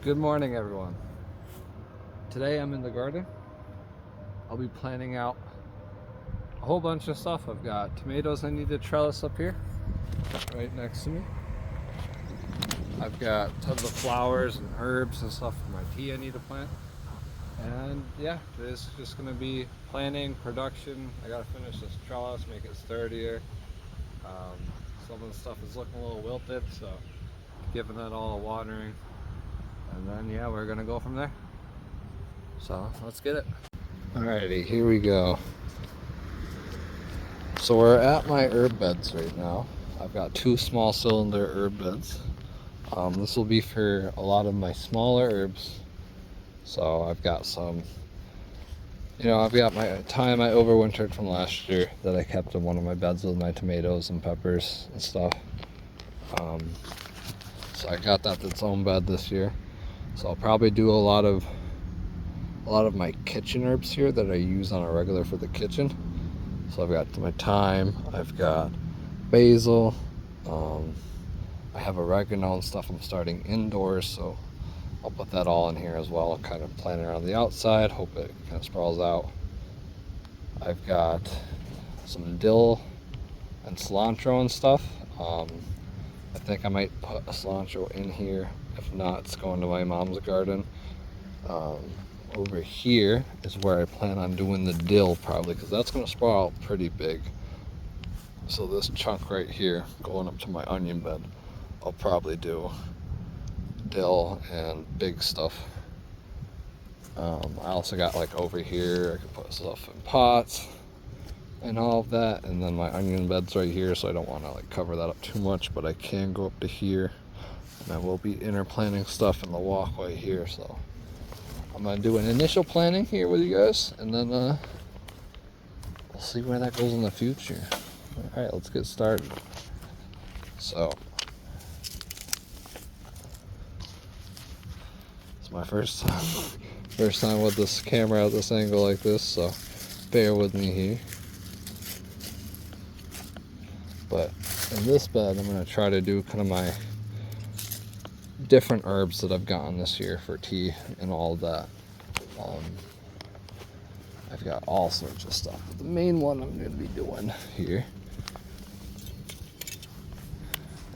Good morning, everyone. Today I'm in the garden. I'll be planning out a whole bunch of stuff. I've got tomatoes I need to trellis up here, right next to me. I've got tons of flowers and herbs and stuff for my tea I need to plant. And yeah, today's just gonna be planning, production. I gotta finish this trellis, make it sturdier. Some of the stuff is looking a little wilted, so giving it all a watering. And then yeah, we're gonna go from there. So let's get it. Alrighty, here we go. So we're at my herb beds right now. I've got two small cylinder herb beds. This will be for a lot of my smaller herbs. So I've got some, I've got my thyme I overwintered from last year that I kept in one of my beds with my tomatoes and peppers and stuff. So I got that its own bed this year. So I'll probably do a lot of my kitchen herbs here that I use on a regular for the kitchen. So I've got my thyme, I've got basil, I have oregano and stuff I'm starting indoors, so I'll put that all in here as well, kind of plant it around the outside, hope it kind of sprawls out. I've got some dill and cilantro and stuff. I think I might put a cilantro in here. If not, it's going to my mom's garden. Over here is where I plan on doing the dill probably, because that's going to sprout out pretty big. So this chunk right here going up to my onion bed, I'll probably do dill and big stuff. I also got like over here, I can put stuff in pots and all of that, and then my onion bed's right here, so I don't want to like cover that up too much, but I can go up to here, and I will be interplanting stuff in the walkway here. So I'm gonna do an initial planning here with you guys, and then we'll see where that goes in the future. All right, let's get started. So it's my first time with this camera at this angle like this, so bear with me here. But in this bed, I'm gonna try to do kind of my different herbs that I've gotten this year for tea and all of that. I've got all sorts of stuff, but the main one I'm going to be doing here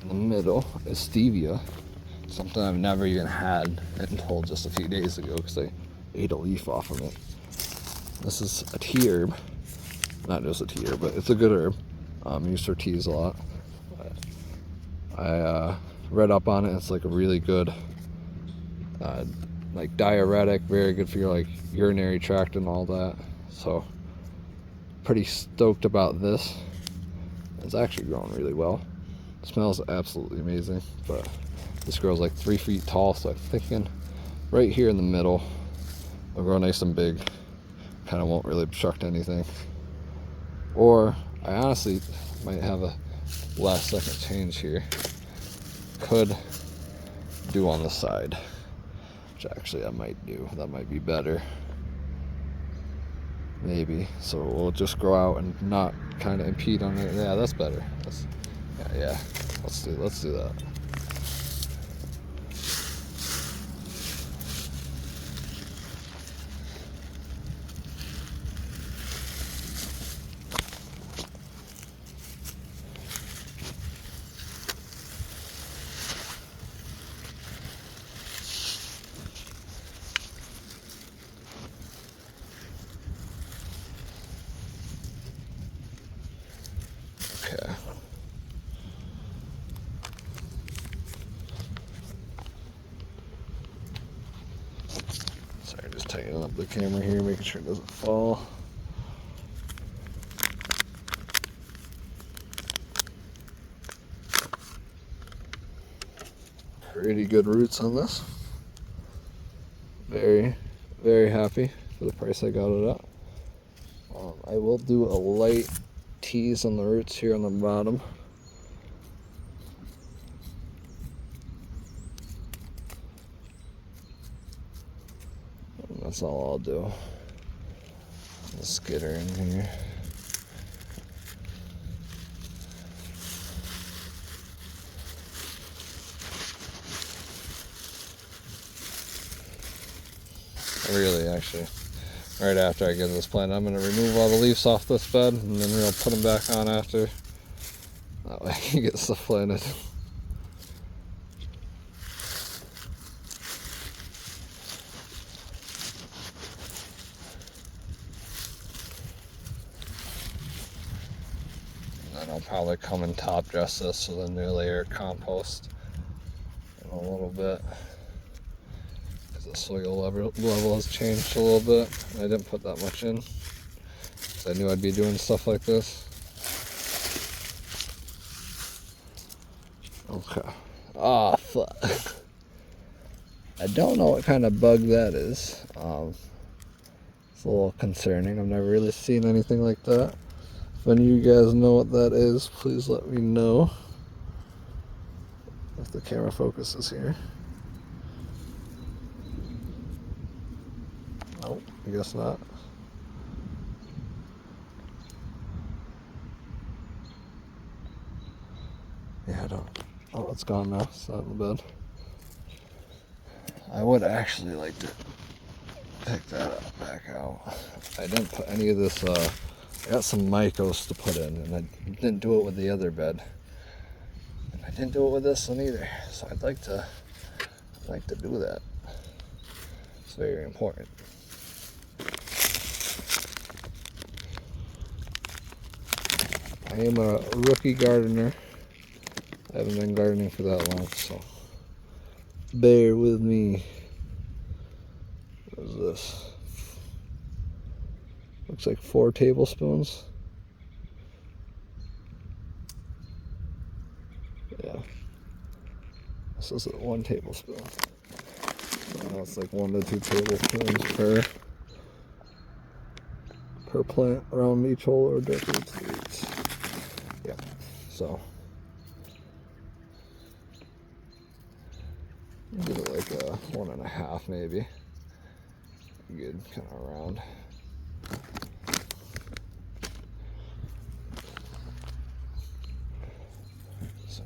in the middle is stevia, something I've never even had until just a few days ago because I ate a leaf off of it. This is a tea herb, not just a tea herb, but it's a good herb. Used for teas a lot. I read up on it. It's like a really good like diuretic, very good for your like urinary tract and all that. So pretty stoked about this. It's actually growing really well. It smells absolutely amazing, but this grows like 3 feet tall, so I'm thinking right here in the middle it'll grow nice and big, kind of won't really obstruct anything. Or I honestly might have a last second change here. Could do on the side, which actually I might do. That might be better, maybe. So we'll just grow out and not kind of impede on it. Yeah, that's better. Yeah. Let's do that. Okay. Sorry, just tightening up the camera here, making sure it doesn't fall. Pretty good roots on this. Very, very happy for the price I got it at. I will do a light tease on the roots here on the bottom. And that's all I'll do. Let's get her in here. really, actually. Right after I get this planted, I'm going to remove all the leaves off this bed, and then we'll put them back on after. That way you get stuff planted. And then I'll probably come and top dress this with a new layer of compost in a little bit. Because the soil level has changed a little bit. I didn't put that much in, because I knew I'd be doing stuff like this. Okay. Ah, fuck. I don't know what kind of bug that is. It's a little concerning. I've never really seen anything like that. If any of you guys know what that is, please let me know. If the camera focuses here. Nope, I guess not. Yeah, I don't. Oh, it's gone now. It's not in the bed. I would actually like to pick that back out. I didn't put any of this, I got some mycos to put in, and I didn't do it with the other bed. And I didn't do it with this one either. So I'd like to do that. It's very important. I am a rookie gardener. I haven't been gardening for that long, so bear with me. What is this? Looks like 4 tablespoons. Yeah. This is 1 tablespoon. So now it's like 1 to 2 tablespoons per plant around each hole or directly to the roots. Yeah. So give it like a 1.5 maybe. Good, kind of around. So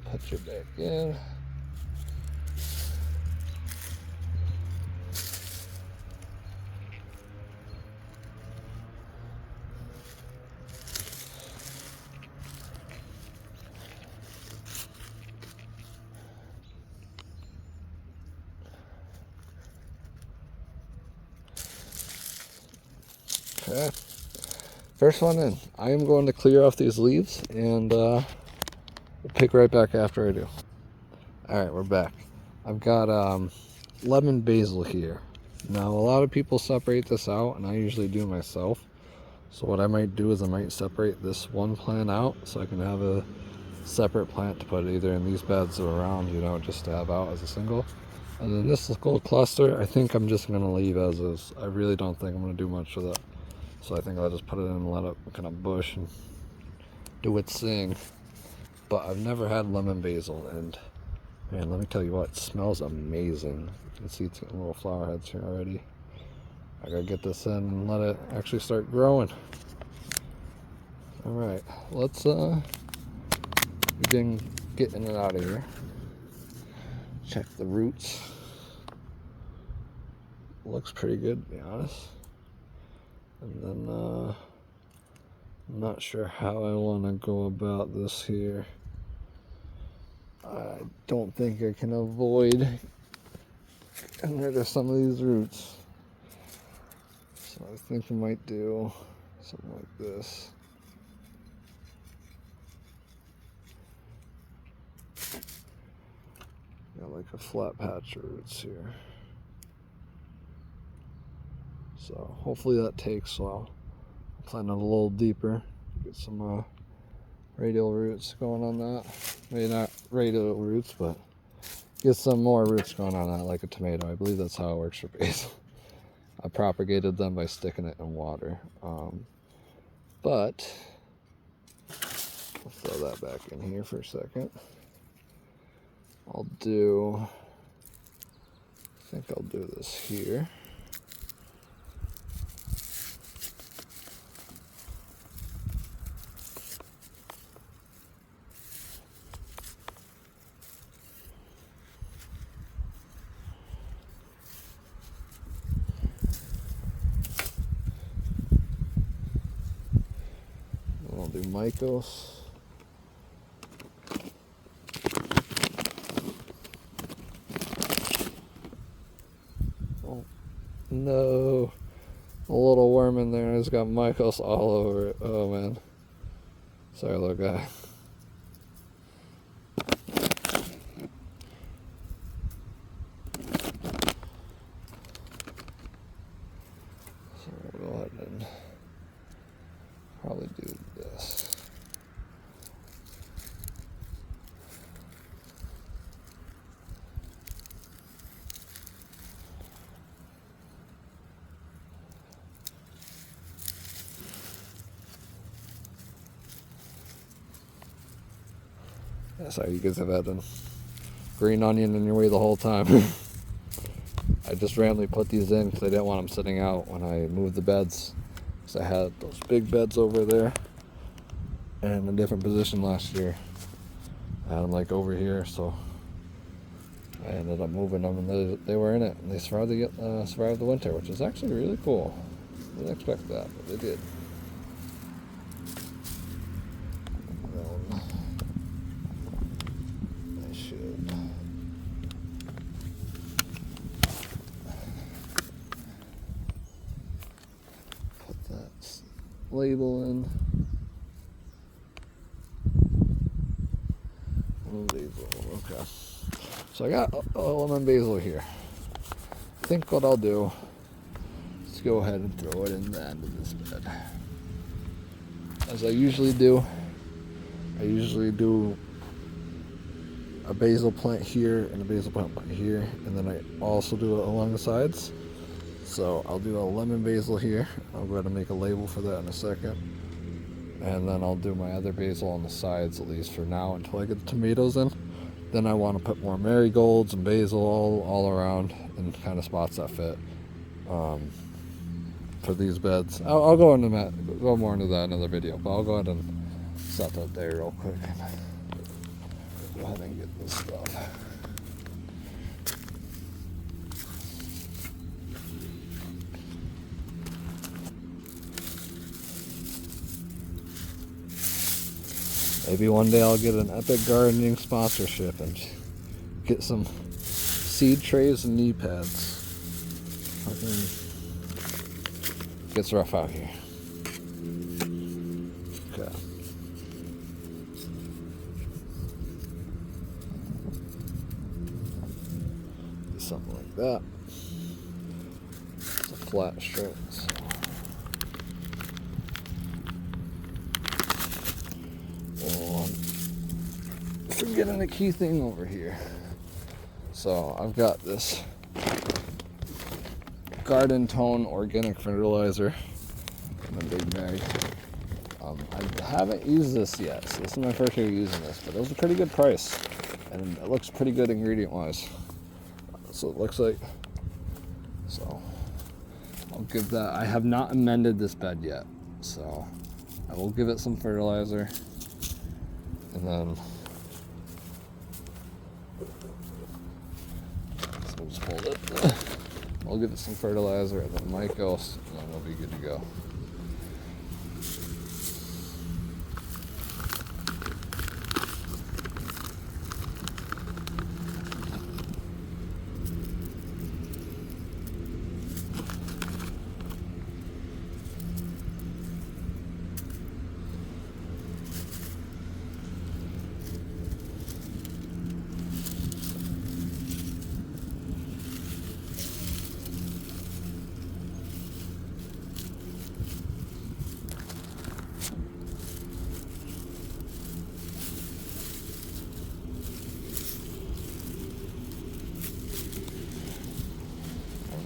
put you back in. Okay. First one in. I am going to clear off these leaves, and we'll pick right back after I do. Alright, we're back. I've got lemon basil here. Now, a lot of people separate this out, and I usually do myself. So what I might do is I might separate this one plant out so I can have a separate plant to put either in these beds or around, you know, just to have out as a single. And then this little cluster, I think I'm just going to leave as is. I really don't think I'm going to do much with it. So I think I'll just put it in and let it kind of bush and do its thing. But I've never had lemon basil, and man, let me tell you what, it smells amazing. You can see it's got little flower heads here already. I gotta get this in and let it actually start growing. Alright, let's begin getting it out of here. Check the roots. Looks pretty good, to be honest. And then I'm not sure how I want to go about this here. I don't think I can avoid getting rid of some of these roots. So I think I might do something like this. Got like a flat patch of roots here. So hopefully that takes well. Plant it a little deeper. Get some radial roots going on that. Maybe not radial roots, but get some more roots going on that, like a tomato. I believe that's how it works for basil. I propagated them by sticking it in water. But I'll throw that back in here for a second. I think I'll do this here. Mycos. Oh, no. A little worm in there, and it's got Mycos all over it. Oh, man. Sorry, little guy. So we'll go ahead and probably do this. Yeah, sorry, you guys have had a green onion in your way the whole time. I just randomly put these in because I didn't want them sitting out when I moved the beds. Because I had those big beds over there in a different position last year. I had them like over here, so I ended up moving them, and they were in it, and they survived the winter, which is actually really cool. Didn't expect that, but they did. Label in basil. Okay, so I got a lemon basil here. I think what I'll do is go ahead and throw it in the end of this bed, as I usually do. I usually do a basil plant here and a basil plant here, and then I also do it along the sides. So I'll do a lemon basil here. I'll go ahead and make a label for that in a second. And then I'll do my other basil on the sides, at least for now, until I get the tomatoes in. Then I want to put more marigolds and basil all around in kind of spots that fit for these beds. I'll go more into that in another video, but I'll go ahead and set that there real quick. Go ahead and get this stuff. Maybe one day I'll get an Epic Gardening sponsorship and get some seed trays and knee pads. Gets rough out here. Okay. Do something like that. It's a flat strip. So. Forgetting the key thing over here. So I've got this Garden Tone organic fertilizer in a big bag. I haven't used this yet, so this is my first year using this, but it was a pretty good price, and it looks pretty good ingredient wise. So it looks like, so I'll give that. I have not amended this bed yet, so I will give it some fertilizer, and then we'll just hold it. I'll give it some fertilizer and then Mycos, and then we'll be good to go.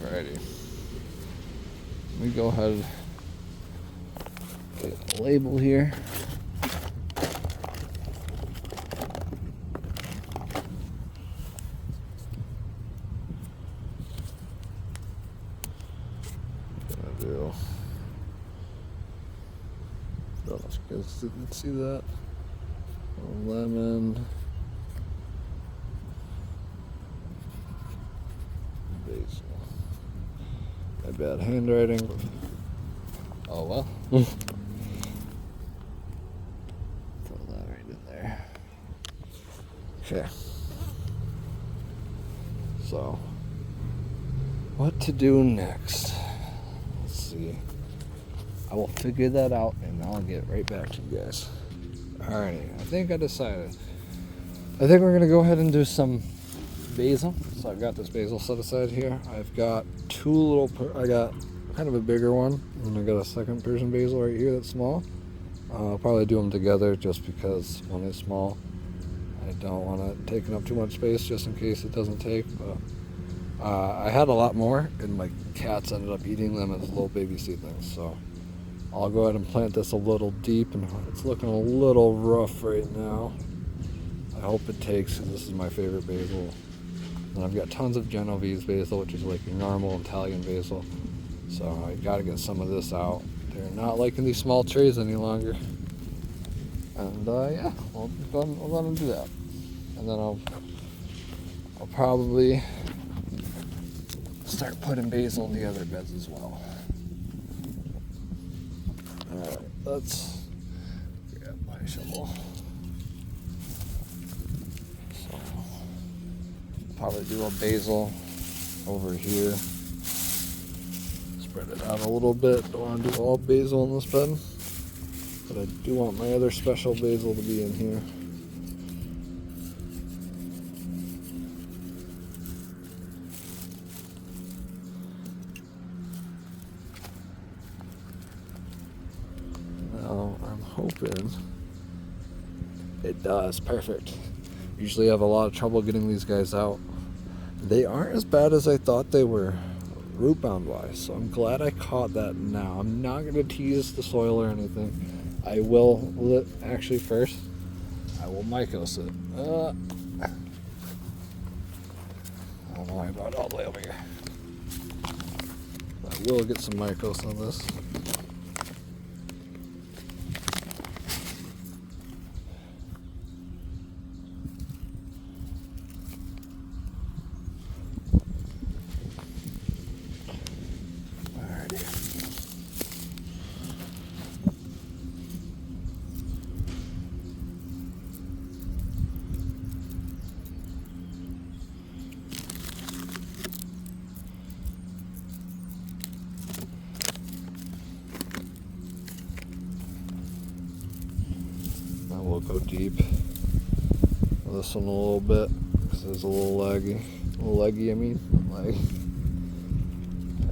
Alrighty. Let me go ahead and get a label here. Don't know if you guys didn't see that. A lemon. Basil. My bad handwriting. Oh well. Okay. So, what to do next? Let's see. I will figure that out and I'll get right back to you guys. Alrighty, I think I decided. I think we're gonna go ahead and do some basil. So I've got this basil set aside here. I've got two little, I got kind of a bigger one, and I got a second Persian basil right here that's small. I'll probably do them together just because one is small. I don't want it taking up too much space just in case it doesn't take. But I had a lot more, and my cats ended up eating them as little baby seedlings. So I'll go ahead and plant this a little deep, and it's looking a little rough right now. I hope it takes, because this is my favorite basil. And I've got tons of Genovese basil, which is like your normal Italian basil. So I got to get some of this out. They're not liking these small trays any longer. And yeah, we'll let them do that. And then I'll probably start putting basil in the other beds as well. Alright, let's grab my shovel. So, probably do a basil over here. Spread it out a little bit. Don't want to do all basil in this bed. But I do want my other special basil to be in here. Now I'm hoping it does. Perfect. Usually have a lot of trouble getting these guys out. They aren't as bad as I thought they were root bound wise, so I'm glad I caught that now. I'm not going to tease the soil or anything. I will, actually first, I will mycose it. I don't know why I brought it all the way over here. I will get some mycose on this. We'll go deep. This one a little bit because it's a little laggy. A little leggy, I mean. Not laggy.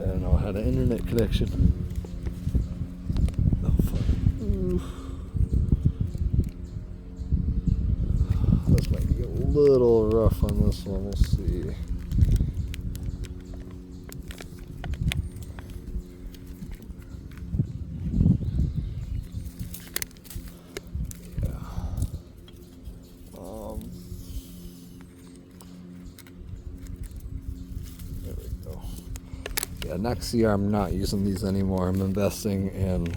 I don't know how to internet connection. Oh, fuck. Ooh. This might get a little rough on this one. We'll see. Yeah, next year I'm not using these anymore. I'm investing in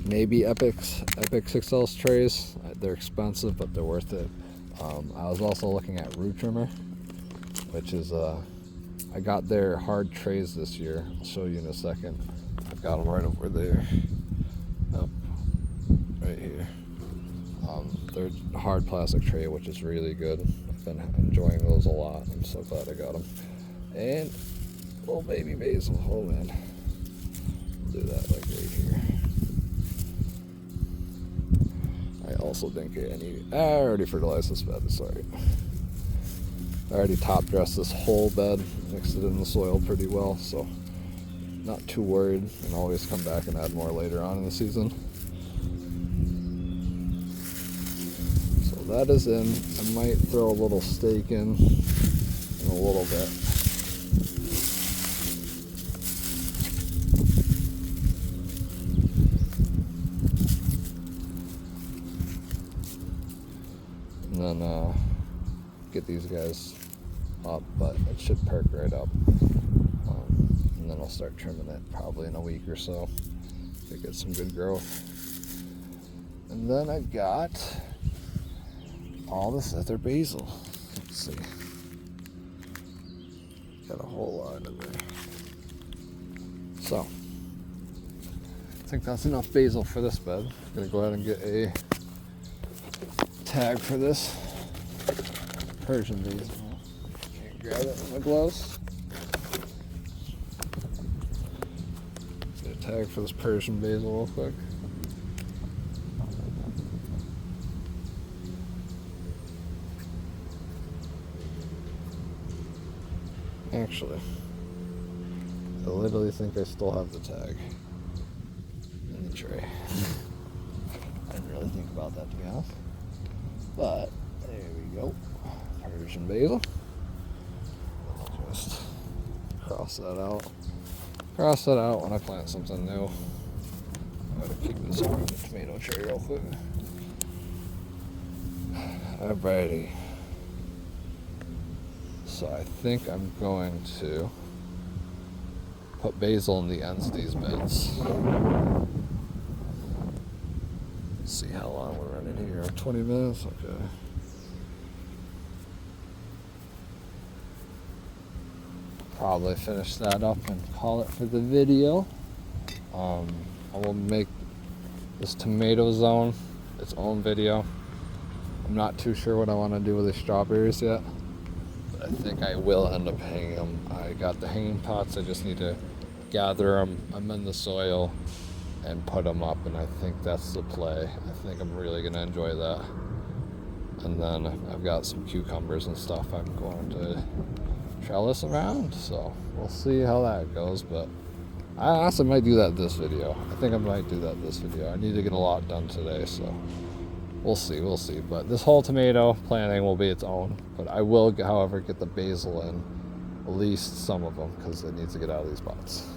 maybe Epic 6Ls trays. They're expensive, but they're worth it. I was also looking at root trimmer, which is I got their hard trays this year. I'll show you in a second. I've got them right over there. Oh, right here. They're hard plastic tray, which is really good. I've been enjoying those a lot. I'm so glad I got them. And little baby basil. Oh man, I'll do that like right here. I also didn't get any. I already fertilized this bed. Sorry. I already top dressed this whole bed, mixed it in the soil pretty well, so not too worried. And always come back and add more later on in the season. So that is in. I might throw a little stake in a little bit. And then get these guys up, but it should perk right up. And then I'll start trimming it probably in a week or so to get some good growth. And then I've got all this other basil. Let's see. Got a whole lot in there. So, I think that's enough basil for this bed. I'm gonna go ahead and get a tag for this. Persian basil. Can't grab it with my gloves. Get a tag for this Persian basil real quick. Actually, I literally think I still have the tag in the tray. I didn't really think about that, to be honest. But there we go. Persian basil. I'll just cross that out. Cross that out when I plant something new. I'm going to keep this on the tomato tray real quick. Alrighty. So I think I'm going to put basil in the ends of these beds. See how long we're running here. 20 minutes? Okay. Probably finish that up and call it for the video. I will make this tomato zone its own video. I'm not too sure what I want to do with the strawberries yet. I think I will end up hanging them. I got the hanging pots. I just need to gather them, amend the soil, and put them up. And I think that's the play. I think I'm really going to enjoy that. And then I've got some cucumbers and stuff I'm going to trellis around. So we'll see how that goes. But I honestly might do that this video. I think I might do that this video. I need to get a lot done today, so we'll see. But this whole tomato planting will be its own. But I will, however, get the basil in, at least some of them, because it needs to get out of these pots.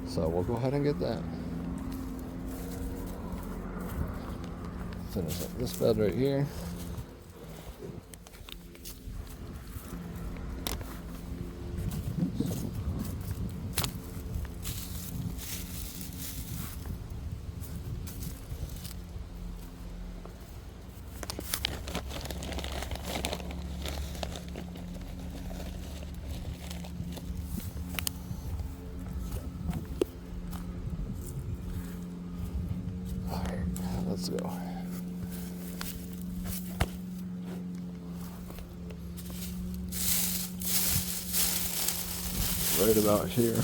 So we'll go ahead and get that. Finish up this bed right here. Let's go. Right about here,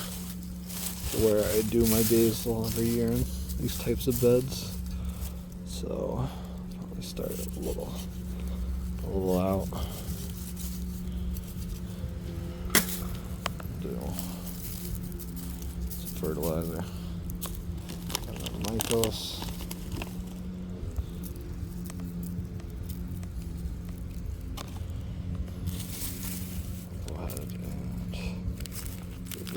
where I do my basil every year in these types of beds. So probably start it a little out. Do some fertilizer and then Mycos.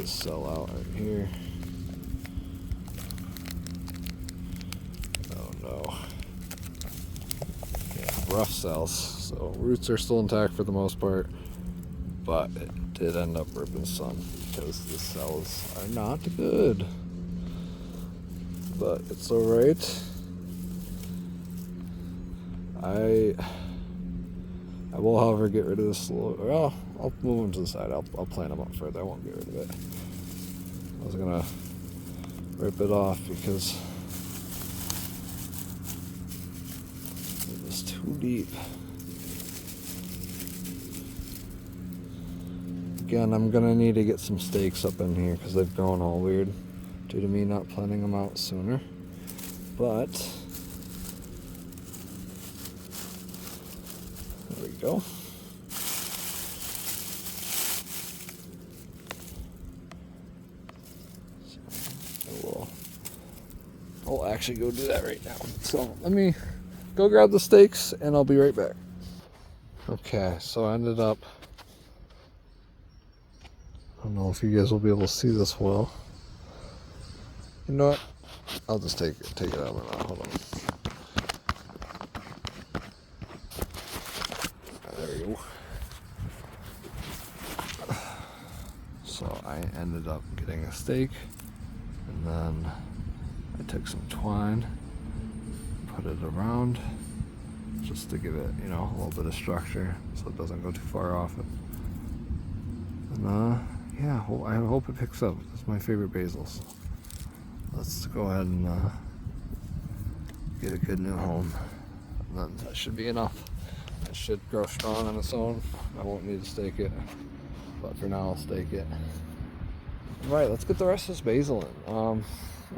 Cell out right here. Oh no. Yeah, rough cells. So roots are still intact for the most part, but it did end up ripping some because the cells are not good. But it's alright. I will, however, get rid of this little. Well, I'll move them to the side. I'll plant them up further. I won't get rid of it. I was gonna rip it off because it was too deep. Again, I'm gonna need to get some stakes up in here because they've grown all weird due to me not planting them out sooner. But there we go. I'll actually go do that right now. So let me go grab the stakes and I'll be right back. Okay, so I ended up, I don't know if you guys will be able to see this well. You know what? I'll just take it out of my mouth. Hold on. There you go. So I ended up getting a stake, and then I took some twine, put it around, just to give it, you know, a little bit of structure so it doesn't go too far off it. And yeah, I hope it picks up. It's my favorite basils. Let's go ahead and get a good new home. And then that should be enough. should grow strong on its own. I won't need to stake it, but for now I'll stake it. Right, let's get the rest of this basil in.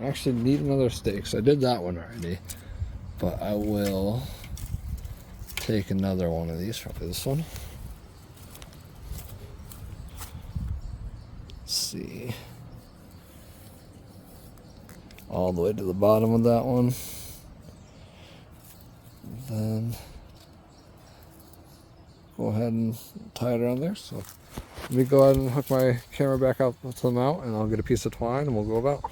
I actually need another stake, so I did that one already, but I will take another one of these, probably this one. Let's see, all the way to the bottom of that one. Then go ahead and tie it around there. So let me go ahead and hook my camera back up to the mount, and I'll get a piece of twine and we'll go about.